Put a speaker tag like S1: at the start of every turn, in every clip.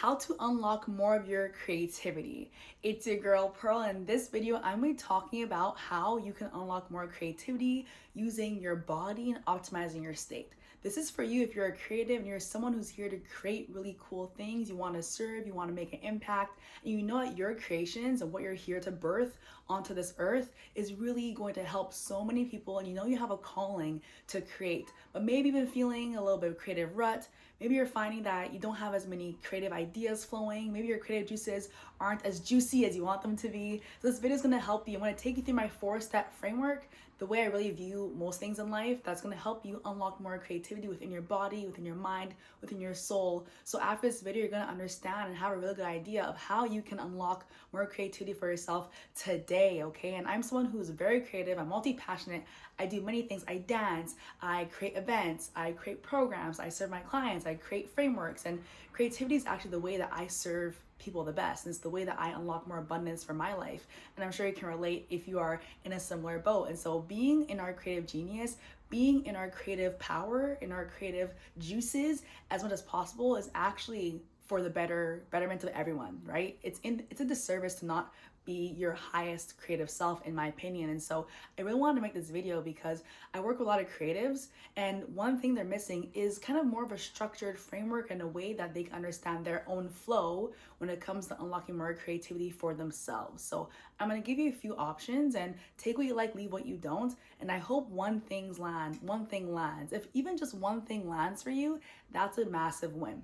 S1: how to unlock more of your creativity. It's your girl Pearl, and in this video I'm going to be talking about how you can unlock more creativity using your body and optimizing your state. This is for you if you're a creative and you're someone who's here to create really cool things, you want to serve, you want to make an impact, and you know that your creations and what you're here to birth onto this earth is really going to help so many people, and you know you have a calling to create, but maybe you've been feeling a little bit of creative rut. Maybe you're finding that you don't have as many creative ideas flowing. Maybe your creative juices aren't as juicy as you want them to be. So this video is gonna help you. I'm gonna take you through my 4-step framework, the way I really view most things in life, that's gonna help you unlock more creativity within your body, within your mind, within your soul. So after this video, you're gonna understand and have a really good idea of how you can unlock more creativity for yourself today, okay? And I'm someone who's very creative, I'm multi-passionate, I do many things. I dance, I create events, I create programs, I serve my clients, I create frameworks, and creativity is actually the way that I serve people the best, and it's the way that I unlock more abundance for my life. And I'm sure you can relate if you are in a similar boat. And so being in our creative genius, being in our creative power, in our creative juices as much as possible is actually for the betterment of everyone, right? It's a disservice to not be your highest creative self, in my opinion. And so I really wanted to make this video because I work with a lot of creatives, and one thing they're missing is kind of more of a structured framework and a way that they can understand their own flow when it comes to unlocking more creativity for themselves. So I'm going to give you a few options, and take what you like, leave what you don't. And I hope one thing lands. If even just one thing lands for you, that's a massive win.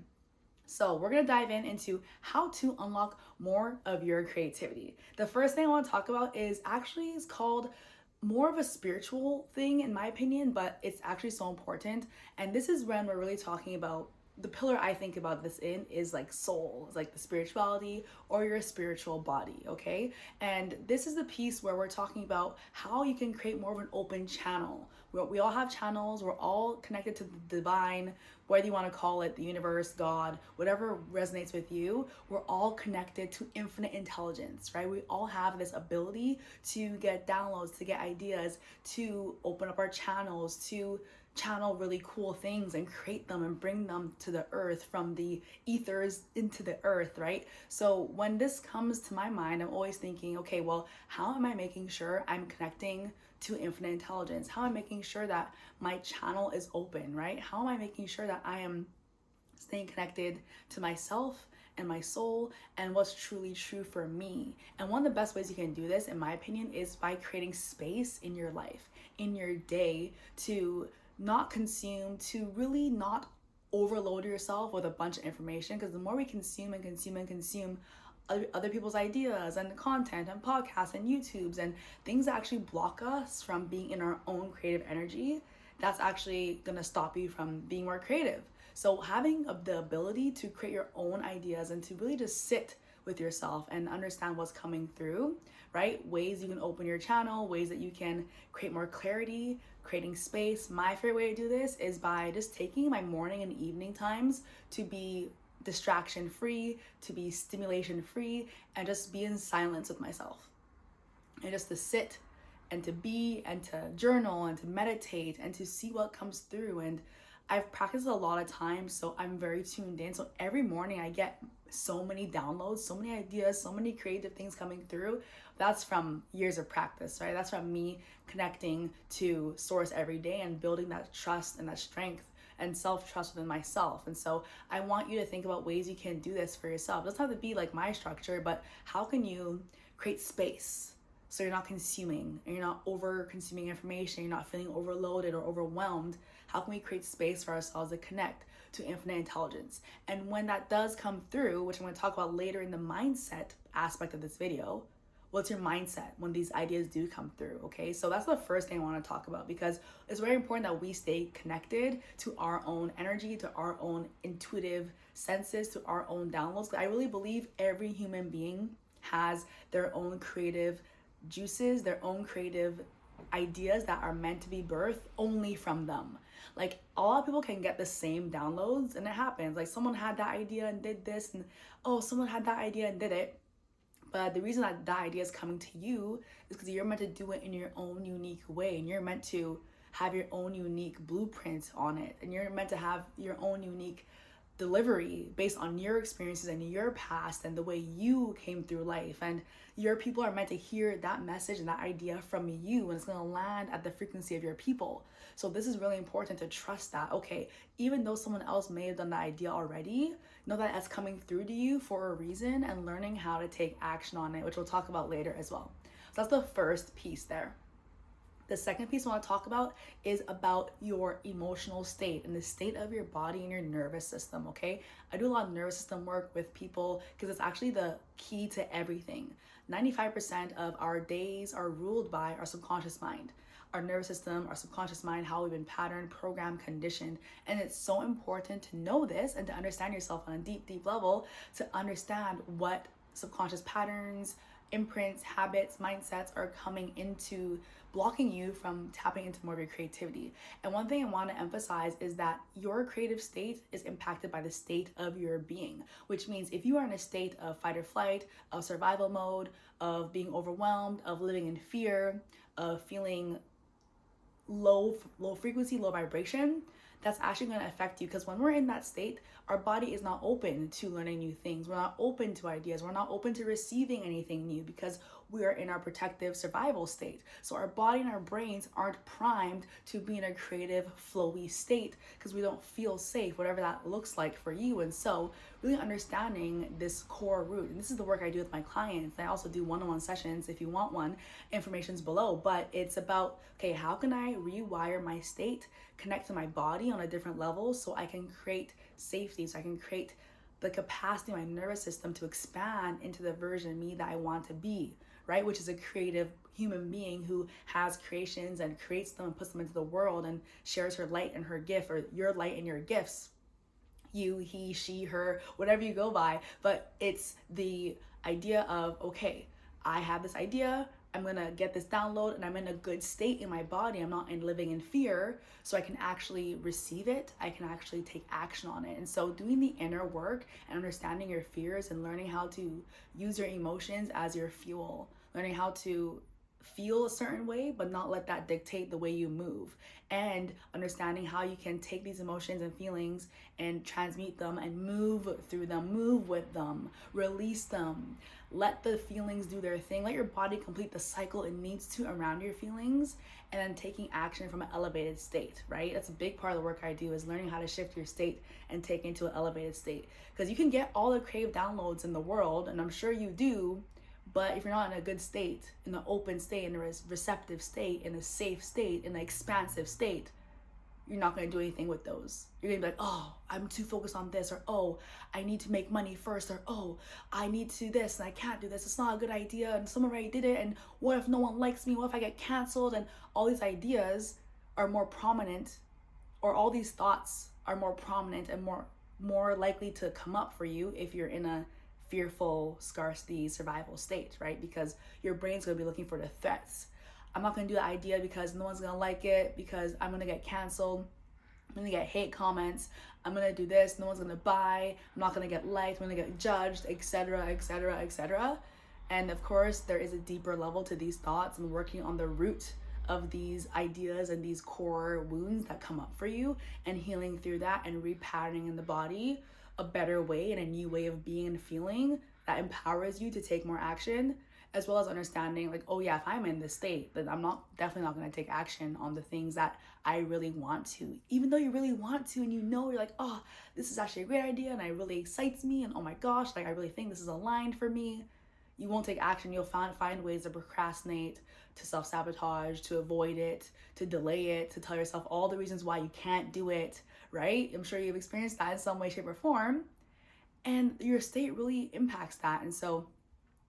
S1: So we're gonna dive into how to unlock more of your creativity. The first thing I want to talk about is called more of a spiritual thing, in my opinion, but it's actually so important. And this is when we're really talking about the pillar I think about this in is like soul, it's like the spirituality or your spiritual body, okay? And this is the piece where we're talking about how you can create more of an open channel. We all have channels, we're all connected to the divine, whether you want to call it the universe, God, whatever resonates with you. We're all connected to infinite intelligence, right? We all have this ability to get downloads, to get ideas, to open up our channels, to channel really cool things and create them and bring them to the earth, from the ethers into the earth, right? So when this comes to my mind, I'm always thinking, okay, well, how am I making sure I'm connecting to infinite intelligence? How am I making sure that my channel is open, right? How am I making sure that I am staying connected to myself and my soul and what's truly true for me? And one of the best ways you can do this, in my opinion, is by creating space in your life, in your day, to not consume, to really not overload yourself with a bunch of information. Because the more we consume and consume and consume other people's ideas and content and podcasts and YouTubes and things that actually block us from being in our own creative energy, that's actually gonna stop you from being more creative. So having the ability to create your own ideas and to really just sit with yourself and understand what's coming through, right? Ways you can open your channel, ways that you can create more clarity, creating space. My favorite way to do this is by just taking my morning and evening times to be distraction free, to be stimulation free, and just be in silence with myself. And just to sit and to be and to journal and to meditate and to see what comes through. And I've practiced a lot of times, so I'm very tuned in. So every morning I get so many downloads, so many ideas, so many creative things coming through. That's from years of practice, right? That's from me connecting to source every day and building that trust and that strength and self-trust within myself. And so I want you to think about ways you can do this for yourself. It doesn't have to be like my structure, but how can you create space so you're not consuming and you're not over consuming information, you're not feeling overloaded or overwhelmed? How can we create space for ourselves to connect to infinite intelligence? And when that does come through, which I'm going to talk about later in the mindset aspect of this video, what's your mindset when these ideas do come through, okay? So that's the first thing I want to talk about, because it's very important that we stay connected to our own energy, to our own intuitive senses, to our own downloads. I really believe every human being has their own creative juices, their own creative ideas that are meant to be birthed only from them. Like, a lot of people can get the same downloads, and it happens. Like, someone had that idea and did this, and oh, someone had that idea and did it. But the reason that idea is coming to you is because you're meant to do it in your own unique way, and you're meant to have your own unique blueprint on it, and you're meant to have your own unique delivery based on your experiences and your past and the way you came through life. And your people are meant to hear that message and that idea from you, and it's going to land at the frequency of your people. So this is really important to trust that, okay, even though someone else may have done the idea already, know that that's coming through to you for a reason, and learning how to take action on it, which we'll talk about later as well. So that's the first piece there. The second piece I want to talk about is about your emotional state and the state of your body and your nervous system, okay? I do a lot of nervous system work with people because it's actually the key to everything. 95% of our days are ruled by our subconscious mind, our nervous system, our subconscious mind, how we've been patterned, programmed, conditioned. And it's so important to know this and to understand yourself on a deep, deep level, to understand what subconscious patterns, imprints, habits, mindsets are coming into blocking you from tapping into more of your creativity. And one thing I want to emphasize is that your creative state is impacted by the state of your being, which means if you are in a state of fight or flight, of survival mode, of being overwhelmed, of living in fear, of feeling low frequency, low vibration, that's actually going to affect you, because when we're in that state, our body is not open to learning new things. We're not open to ideas. We're not open to receiving anything new because we are in our protective survival state. So our body and our brains aren't primed to be in a creative, flowy state because we don't feel safe, whatever that looks like for you. And so really understanding this core root, and this is the work I do with my clients. I also do one-on-one sessions. If you want one, information's below. But it's about, okay, how can I rewire my state, connect to my body on a different level so I can create safety, so I can create the capacity of my nervous system to expand into the version of me that I want to be, right? Which is a creative human being who has creations and creates them and puts them into the world and shares her light and her gift, or your light and your gifts. You, he, she, her, whatever you go by. But it's the idea of, okay, I have this idea, I'm gonna get this download, and I'm in a good state in my body. I'm not living in fear, so I can actually receive it. I can actually take action on it. And so doing the inner work and understanding your fears and learning how to use your emotions as your fuel, learning how to feel a certain way but not let that dictate the way you move, and understanding how you can take these emotions and feelings and transmute them and move through them, move with them, release them, let the feelings do their thing, let your body complete the cycle it needs to around your feelings, and then taking action from an elevated state, right? That's a big part of the work I do, is learning how to shift your state and take into an elevated state, because you can get all the creative downloads in the world, and I'm sure you do, but if you're not in a good state, in an open state, in a receptive state, in a safe state, in an expansive state, you're not going to do anything with those. You're going to be like, oh, I'm too focused on this, or oh, I need to make money first, or oh, I need to do this and I can't do this. It's not a good idea, and someone already did it, and what if no one likes me? What if I get canceled? And all these ideas are more prominent, or all these thoughts are more prominent and more likely to come up for you if you're in a fearful, scarcity, survival state, right? Because your brain's gonna be looking for the threats. I'm not gonna do the idea because no one's gonna like it, because I'm gonna get canceled, I'm gonna get hate comments, I'm gonna do this, no one's gonna buy, I'm not gonna get liked, I'm gonna get judged, etc., etc., etc. And of course, there is a deeper level to these thoughts, and working on the root of these ideas and these core wounds that come up for you, and healing through that and repatterning in the body a better way and a new way of being and feeling that empowers you to take more action, as well as understanding like, oh yeah, if I'm in this state, then I'm definitely not going to take action on the things that I really want to, even though you really want to, and you know, you're like, oh, this is actually a great idea and it really excites me, and oh my gosh, like I really think this is aligned for me. You won't take action. You'll find ways to procrastinate, to self-sabotage, to avoid it, to delay it, to tell yourself all the reasons why you can't do it, right? I'm sure you've experienced that in some way, shape, or form. And your state really impacts that. And so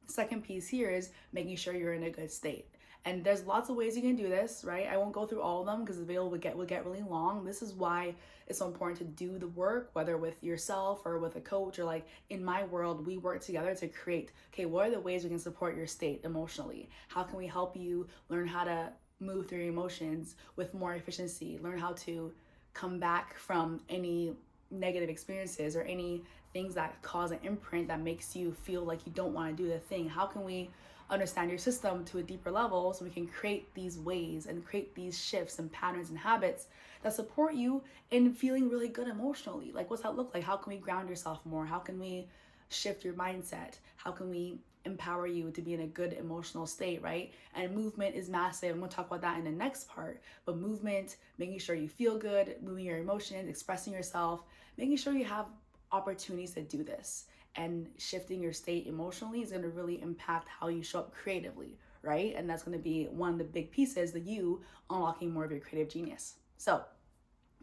S1: second piece here is making sure you're in a good state. And there's lots of ways you can do this, right? I won't go through all of them because the video will get really long. This is why it's so important to do the work, whether with yourself or with a coach, or like in my world, we work together to create, okay, what are the ways we can support your state emotionally? How can we help you learn how to move through your emotions with more efficiency, learn how to come back from any negative experiences or anything things that cause an imprint that makes you feel like you don't want to do the thing? How can we understand your system to a deeper level so we can create these ways and create these shifts and patterns and habits that support you in feeling really good emotionally? Like, what's that look like? How can we ground yourself more? How can we shift your mindset? How can we empower you to be in a good emotional state, right? And movement is massive. I'm gonna talk about that in the next part. But movement, making sure you feel good, moving your emotions, expressing yourself, making sure you have opportunities to do this, and shifting your state emotionally is gonna really impact how you show up creatively, right? And that's gonna be one of the big pieces, that you unlocking more of your creative genius. So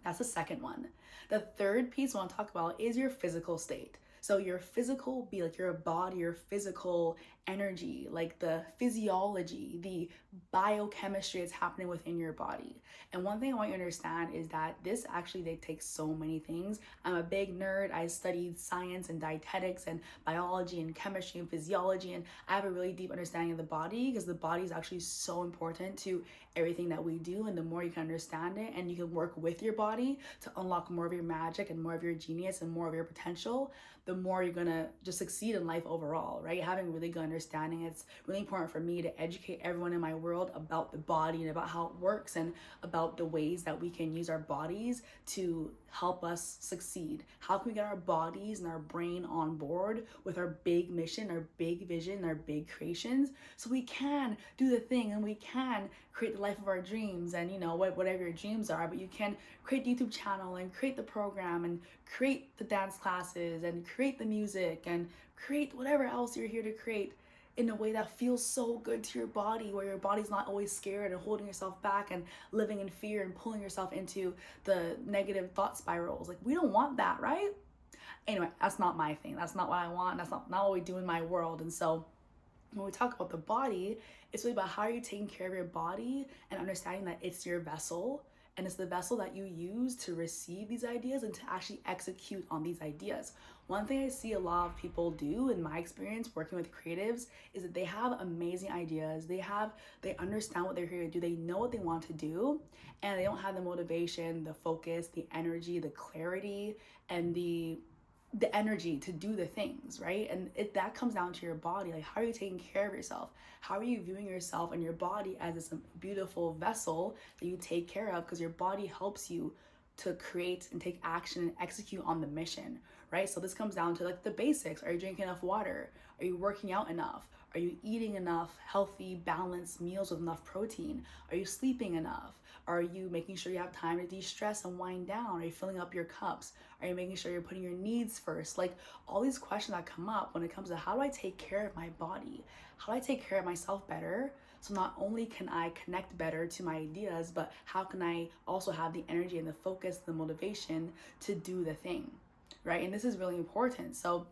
S1: that's the second one. The third piece I want to talk about is your physical state. So your physical, be like your body, your physical energy, like the physiology, the biochemistry that's happening within your body. And one thing I want you to understand is that this actually, they take so many things. I'm a big nerd. I studied science and dietetics and biology and chemistry and physiology, and I have a really deep understanding of the body, because the body is actually so important to everything that we do. And the more you can understand it and you can work with your body to unlock more of your magic and more of your genius and more of your potential, the more you're gonna just succeed in life overall, right? Having really good understanding. It's really important for me to educate everyone in my world about the body and about how it works, and about the ways that we can use our bodies to help us succeed. How can we get our bodies and our brain on board with our big mission, our big vision, our big creations, so we can do the thing and we can create the life of our dreams, and whatever your dreams are, but you can create the YouTube channel and create the program and create the dance classes and create the music and create whatever else you're here to create in a way that feels so good to your body, where your body's not always scared and holding yourself back and living in fear and pulling yourself into the negative thought spirals. Like, we don't want that, right? Anyway, that's not my thing. That's not what I want. That's not what we do in my world. And so when we talk about the body, it's really about how are you taking care of your body and understanding that it's your vessel, and it's the vessel that you use to receive these ideas and to actually execute on these ideas. One thing I see a lot of people do, in my experience working with creatives, is that they have amazing ideas. They understand what they're here to do. They know what they want to do, and they don't have the motivation, the focus, the energy, the clarity, and the energy to do the things, right? And that comes down to your body. Like, how are you taking care of yourself? How are you viewing yourself and your body as this beautiful vessel that you take care of? Because your body helps you to create and take action and execute on the mission, right? So this comes down to like the basics. Are you drinking enough water? Are you working out enough? Are you eating enough healthy, balanced meals with enough protein? Are you sleeping enough? Are you making sure you have time to de-stress and wind down? Are you filling up your cups? Are you making sure you're putting your needs first? Like, all these questions that come up when it comes to how do I take care of my body? How do I take care of myself better? So not only can I connect better to my ideas, but how can I also have the energy and the focus, the motivation to do the thing, right? And this is really important. So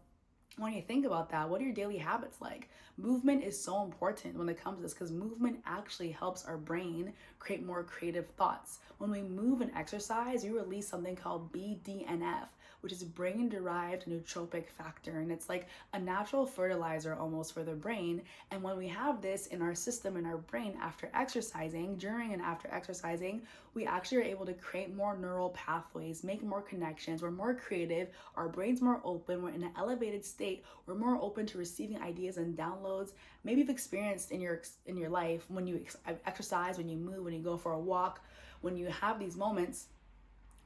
S1: when you think about that, what are your daily habits like? Movement is so important when it comes to this, because movement actually helps our brain create more creative thoughts. When we move and exercise, we release something called BDNF, which is brain-derived nootropic factor. And it's like a natural fertilizer almost for the brain. And when we have this in our system, in our brain, after exercising, during and after exercising, we actually are able to create more neural pathways, make more connections. We're more creative. Our brain's more open. We're in an elevated state. We're more open to receiving ideas and downloads. Maybe you've experienced in your life when you exercise, when you move, when you go for a walk, when you have these moments,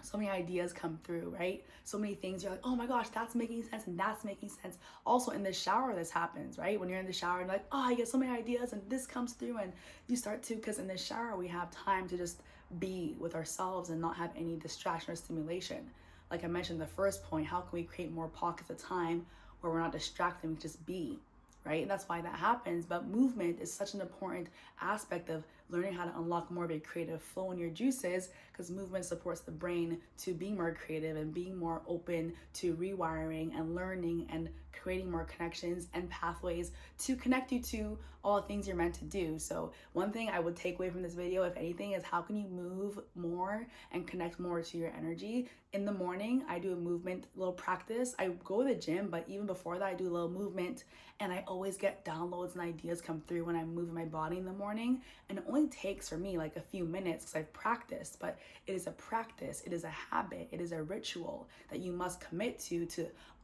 S1: so many ideas come through, right? So many things, you're like, oh my gosh, that's making sense and that's making sense. Also in the shower, this happens, right? When you're in the shower and like, oh, I get so many ideas and this comes through, and you start to, because in the shower, we have time to just be with ourselves and not have any distraction or stimulation. Like I mentioned, the first point, how can we create more pockets of time where we're not distracted, we just be, right? And that's why that happens. But movement is such an important aspect of learning how to unlock more of a creative flow in your juices, because movement supports the brain to be more creative and being more open to rewiring and learning and creating more connections and pathways to connect you to all the things you're meant to do. So one thing I would take away from this video, if anything, is how can you move more and connect more to your energy? In the morning, I do a movement, little practice. I go to the gym, but even before that, I do a little movement, and I always get downloads and ideas come through when I'm moving my body in the morning. And it only takes for me like a few minutes because I've practiced, but it is a practice, it is a habit, it is a ritual that you must commit to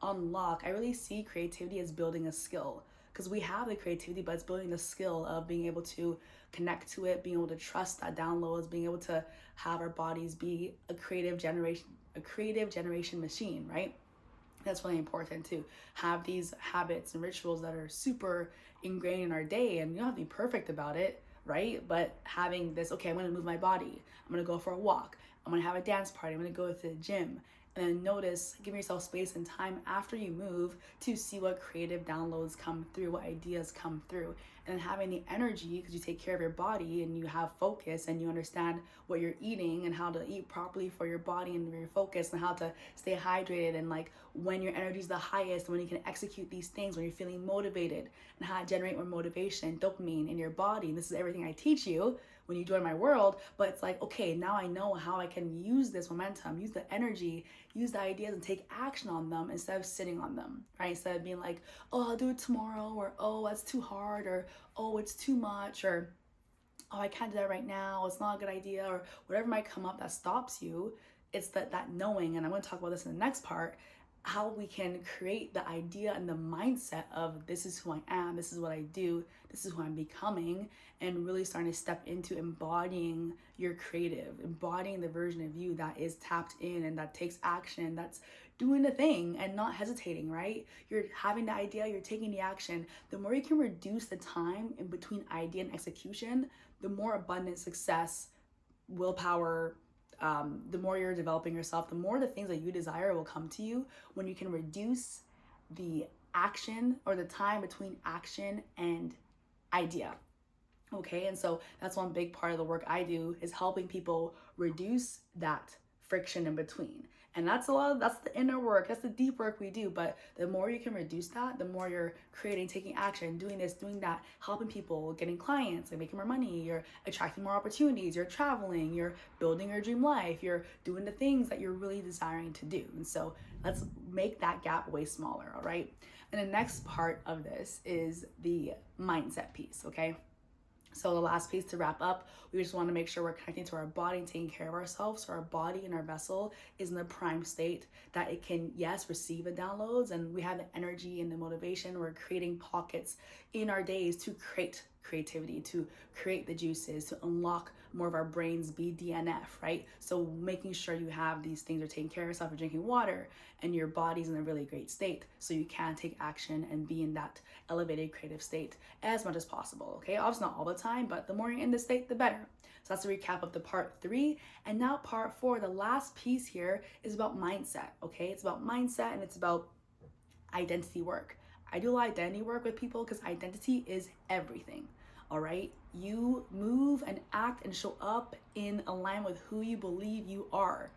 S1: unlock. I really see creativity as building a skill, because we have the creativity, but it's building the skill of being able to connect to it, being able to trust that downloads, being able to have our bodies be a creative generation machine, right? That's really important to have these habits and rituals that are super ingrained in our day, and you don't have to be perfect about it, right? But having this, okay, I'm going to move my body, I'm going to go for a walk, I'm going to have a dance party, I'm going to go to the gym, and then notice, give yourself space and time after you move to see what creative downloads come through, what ideas come through. And then having the energy, because you take care of your body and you have focus and you understand what you're eating and how to eat properly for your body and your focus, and how to stay hydrated, and like when your energy is the highest, when you can execute these things, when you're feeling motivated, and how to generate more motivation, dopamine in your body. And this is everything I teach you when you join my world. But it's like, okay, now I know how I can use this momentum, use the energy, use the ideas, and take action on them instead of sitting on them, right? Instead of being like, oh, I'll do it tomorrow, or oh, that's too hard, or oh, it's too much, or oh, I can't do that right now, it's not a good idea, or whatever might come up that stops you. It's that knowing, and I'm going to talk about this in the next part, how we can create the idea and the mindset of this is who I am, this is what I do, this is who I'm becoming, and really starting to step into embodying your creative, embodying the version of you that is tapped in and that takes action, that's doing the thing and not hesitating, right? You're having the idea, you're taking the action. The more you can reduce the time in between idea and execution, the more abundant success, willpower, the more you're developing yourself, the more the things that you desire will come to you when you can reduce the action, or the time between action and idea. Okay, and so that's one big part of the work I do, is helping people reduce that friction in between. And that's the inner work, that's the deep work we do. But the more you can reduce that, the more you're creating, taking action, doing this, doing that, helping people, getting clients, and making more money, you're attracting more opportunities, you're traveling, you're building your dream life, you're doing the things that you're really desiring to do. And so let's make that gap way smaller, all right? And the next part of this is the mindset piece, okay? So the last piece to wrap up, we just want to make sure we're connecting to our body and taking care of ourselves, so our body and our vessel is in the prime state that it can, yes, receive the downloads, and we have the energy and the motivation. We're creating pockets in our days to create creativity, to create the juices, to unlock more of our brain's BDNF, right? So making sure you have these things, you're taking care of yourself, you're drinking water, and your body's in a really great state, so you can take action and be in that elevated creative state as much as possible, okay? Obviously not all the time, but the more you're in the state, the better. So that's a recap of the part 3. And now part 4, the last piece here, is about mindset, okay? It's about mindset, and it's about identity work. I do a lot of identity work with people because identity is everything, all right? You move and act and show up in alignment with who you believe you are.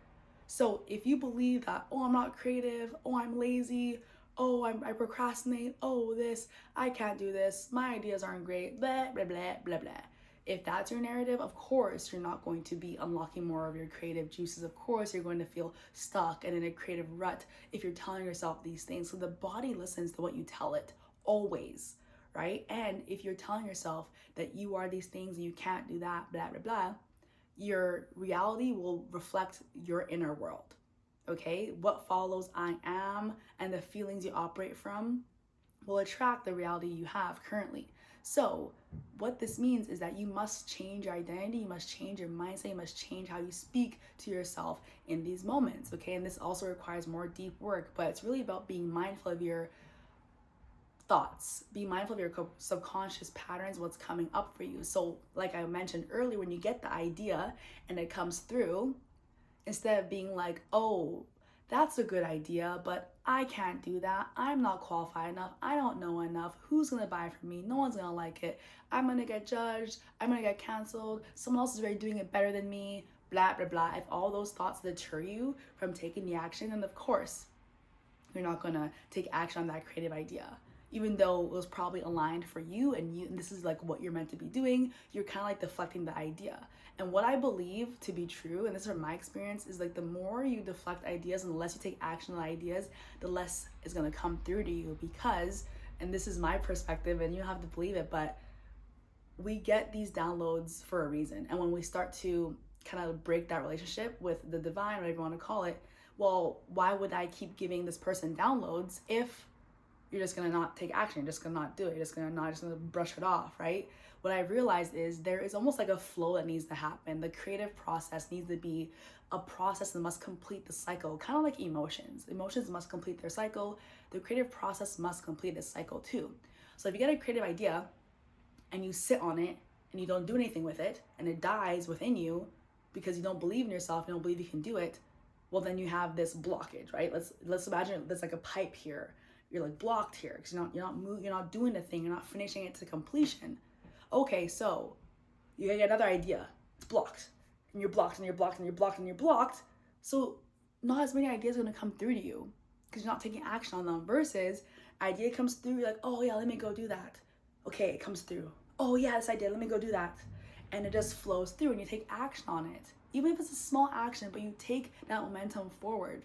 S1: So if you believe that, oh, I'm not creative, oh, I'm lazy, oh, I procrastinate, oh, this, I can't do this, my ideas aren't great, blah, blah, blah, blah, blah. If that's your narrative, of course, you're not going to be unlocking more of your creative juices. Of course, you're going to feel stuck and in a creative rut if you're telling yourself these things. So the body listens to what you tell it, always, right? And if you're telling yourself that you are these things and you can't do that, blah, blah, blah, your reality will reflect your inner world, okay? What follows I am and the feelings you operate from will attract the reality you have currently. So what this means is that you must change your identity, you must change your mindset, you must change how you speak to yourself in these moments, okay? And this also requires more deep work, but it's really about being mindful of your thoughts, be mindful of your subconscious patterns, what's coming up for you. So like I mentioned earlier, when you get the idea and it comes through, instead of being like, oh, that's a good idea, but I can't do that, I'm not qualified enough, I don't know enough, who's gonna buy from me, no one's gonna like it, I'm gonna get judged, I'm gonna get canceled, someone else is already doing it better than me, blah, blah, blah. If all those thoughts deter you from taking the action, then of course, you're not gonna take action on that creative idea. Even though it was probably aligned for you and this is like what you're meant to be doing, you're kind of like deflecting the idea. And what I believe to be true, and this is from my experience, is like the more you deflect ideas and the less you take action on ideas, the less is gonna come through to you. Because, and this is my perspective and you don't have to believe it, but we get these downloads for a reason. And when we start to kind of break that relationship with the divine, whatever you want to call it, well, why would I keep giving this person downloads if you're just gonna not take action, you're just gonna not do it, you're just gonna brush it off, right? What I realized is there is almost like a flow that needs to happen. The creative process needs to be a process that must complete the cycle, kind of like emotions. Emotions must complete their cycle. The creative process must complete this cycle too. So if you get a creative idea and you sit on it and you don't do anything with it and it dies within you because you don't believe in yourself, you don't believe you can do it, well, then you have this blockage, right? Let's imagine there's like a pipe here. You're like blocked here because you're not doing the thing, you're not finishing it to completion. Okay, so you get another idea, it's blocked, and you're blocked, and you're blocked, and you're blocked, and you're blocked. So not as many ideas are gonna come through to you because you're not taking action on them. Versus idea comes through, you're like, oh yeah, let me go do that. Okay, it comes through. Oh yeah, this idea, let me go do that. And it just flows through and you take action on it. Even if it's a small action, but you take that momentum forward.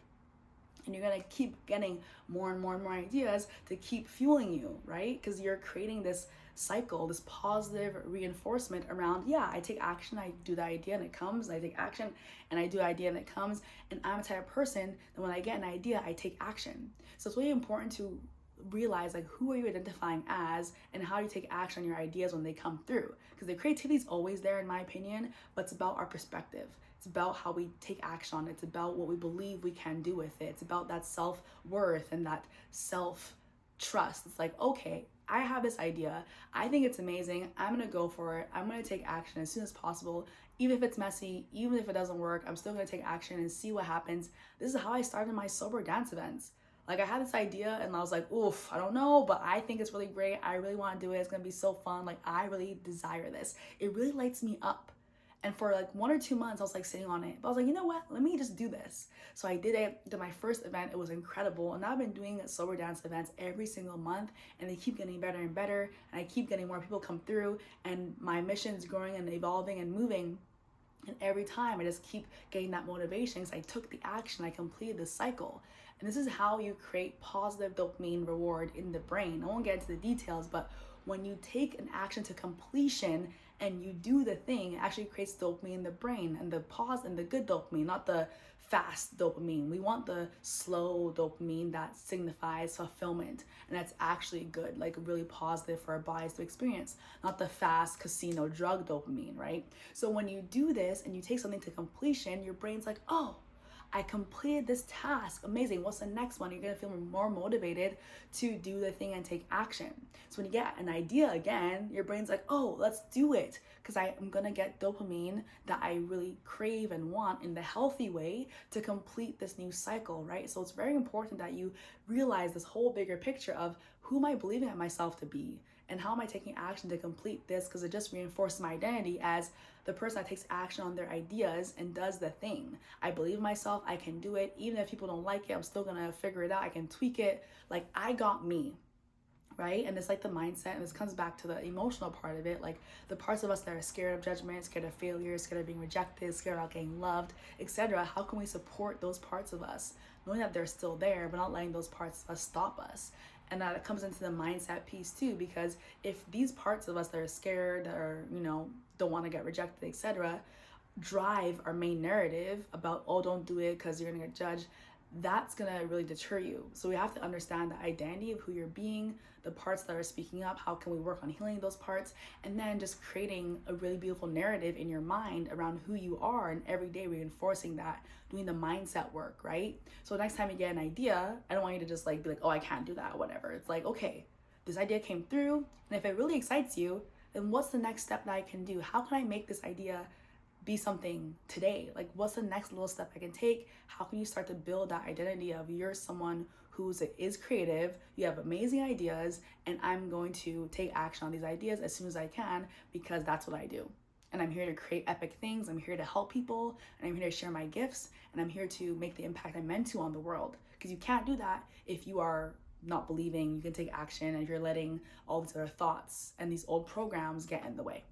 S1: And you're gonna keep getting more and more and more ideas to keep fueling you, right? Because you're creating this cycle, this positive reinforcement around, yeah, I take action, I do the idea and it comes, I take action and I do the idea and it comes. And I'm a type of person that when I get an idea, I take action. So it's really important to realize like who are you identifying as and how you take action on your ideas when they come through, because the creativity is always there in my opinion, but it's about our perspective. It's about how we take action on it. It's about what we believe we can do with it. It's about that self-worth and that self-trust. It's like, okay, I have this idea, I think it's amazing, I'm gonna go for it, I'm gonna take action as soon as possible. Even if it's messy, even if it doesn't work, I'm still gonna take action and see what happens. This is how I started my sober dance events. Like I had this idea and I was like, oof, I don't know, but I think it's really great. I really want to do it. It's going to be so fun. Like I really desire this. It really lights me up. And for like 1 or 2 months, I was like sitting on it. But I was like, you know what? Let me just do this. So I did it. Did my first event. It was incredible. And now I've been doing sober dance events every single month. And they keep getting better and better. And I keep getting more people come through. And my mission's growing and evolving and moving. And every time I just keep getting that motivation because I took the action. I completed the cycle. And this is how you create positive dopamine reward in the brain. I won't get into the details, but when you take an action to completion and you do the thing, it actually creates dopamine in the brain, and the pause and the good dopamine, not the fast dopamine. We want the slow dopamine that signifies fulfillment, and that's actually good, like really positive for our bodies to experience, not the fast casino drug dopamine, right? So when you do this and you take something to completion, your brain's like, oh, I completed this task. Amazing. What's the next one? You're going to feel more motivated to do the thing and take action. So when you get an idea again, your brain's like, oh, let's do it. Because I am going to get dopamine that I really crave and want in the healthy way to complete this new cycle, right? So it's very important that you realize this whole bigger picture of who am I believing in myself to be? And how am I taking action to complete this? Because it just reinforces my identity as the person that takes action on their ideas and does the thing. I believe in myself, I can do it. Even if people don't like it, I'm still gonna figure it out. I can tweak it. Like I got me, right? And it's like the mindset, and this comes back to the emotional part of it, like the parts of us that are scared of judgment, scared of failure, scared of being rejected, scared about getting loved, etc. How can we support those parts of us, knowing that they're still there, but not letting those parts of us stop us? And that it comes into the mindset piece too, because if these parts of us that are scared or, don't want to get rejected, etc., drive our main narrative about, oh, don't do it because you're gonna get judged, that's gonna really deter you. So we have to understand the identity of who you're being, the parts that are speaking up, how can we work on healing those parts, and then just creating a really beautiful narrative in your mind around who you are, and every day reinforcing that, doing the mindset work, right? So next time you get an idea, I don't want you to just like be like, oh, I can't do that, whatever. It's like, okay, this idea came through, and if it really excites you, then what's the next step that I can do? How can I make this idea be something today? Like, what's the next little step I can take? How can you start to build that identity of you're someone who is creative, you have amazing ideas, and I'm going to take action on these ideas as soon as I can, because that's what I do. And I'm here to create epic things. I'm here to help people, and I'm here to share my gifts, and I'm here to make the impact I'm meant to on the world. Because you can't do that if you are not believing you can take action, and if you're letting all these other thoughts and these old programs get in the way.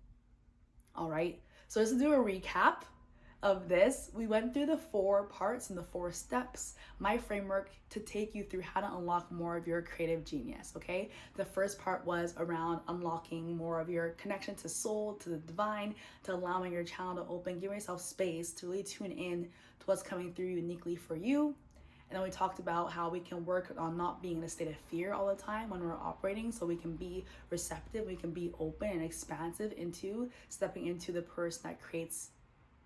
S1: All right. So just to do a recap, of this, we went through the 4 parts and the 4 steps, my framework to take you through how to unlock more of your creative genius, okay? The first part was around unlocking more of your connection to soul, to the divine, to allowing your channel to open, giving yourself space to really tune in to what's coming through uniquely for you. And then we talked about how we can work on not being in a state of fear all the time when we're operating, so we can be receptive, we can be open and expansive into stepping into the person that creates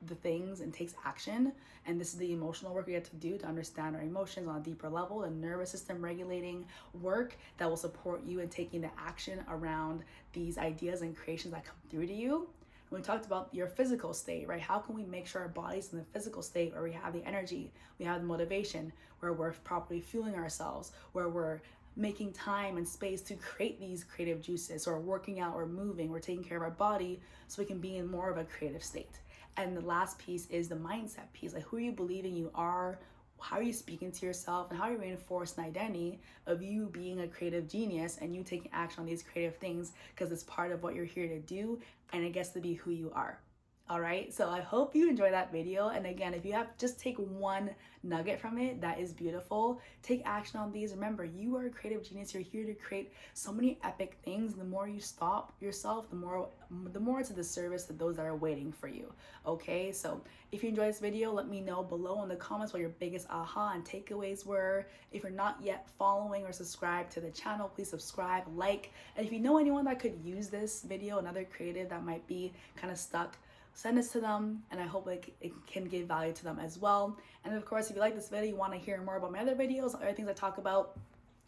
S1: the things and takes action. And this is the emotional work we get to do to understand our emotions on a deeper level, the nervous system regulating work that will support you in taking the action around these ideas and creations that come through to you. And we talked about your physical state, right? How can we make sure our body's in the physical state where we have the energy, we have the motivation, where we're properly fueling ourselves, where we're making time and space to create these creative juices, or working out or moving, we're taking care of our body so we can be in more of a creative state. And the last piece is the mindset piece. Like, who are you believing you are? How are you speaking to yourself? And how are you reinforcing an identity of you being a creative genius and you taking action on these creative things because it's part of what you're here to do and it gets to be who you are. All right, so I hope you enjoy that video. And again, if you have just take one nugget from it, that is beautiful. Take action on these. Remember, you are a creative genius. You're here to create so many epic things. The more you stop yourself, the more it's a disservice to those that are waiting for you. Okay, so if you enjoyed this video, let me know below in the comments what your biggest aha and takeaways were. If you're not yet following or subscribed to the channel, please subscribe, like, and if you know anyone that could use this video, another creative that might be kind of stuck, send this to them, and I hope it can give value to them as well. And of course, if you like this video, you want to hear more about my other videos, other things I talk about,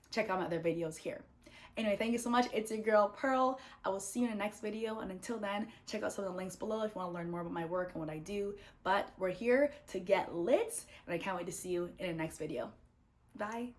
S1: check out my other videos here. Anyway, thank you so much. It's your girl, Pearl. I will see you in the next video. And until then, check out some of the links below if you want to learn more about my work and what I do. But we're here to get lit, and I can't wait to see you in the next video. Bye.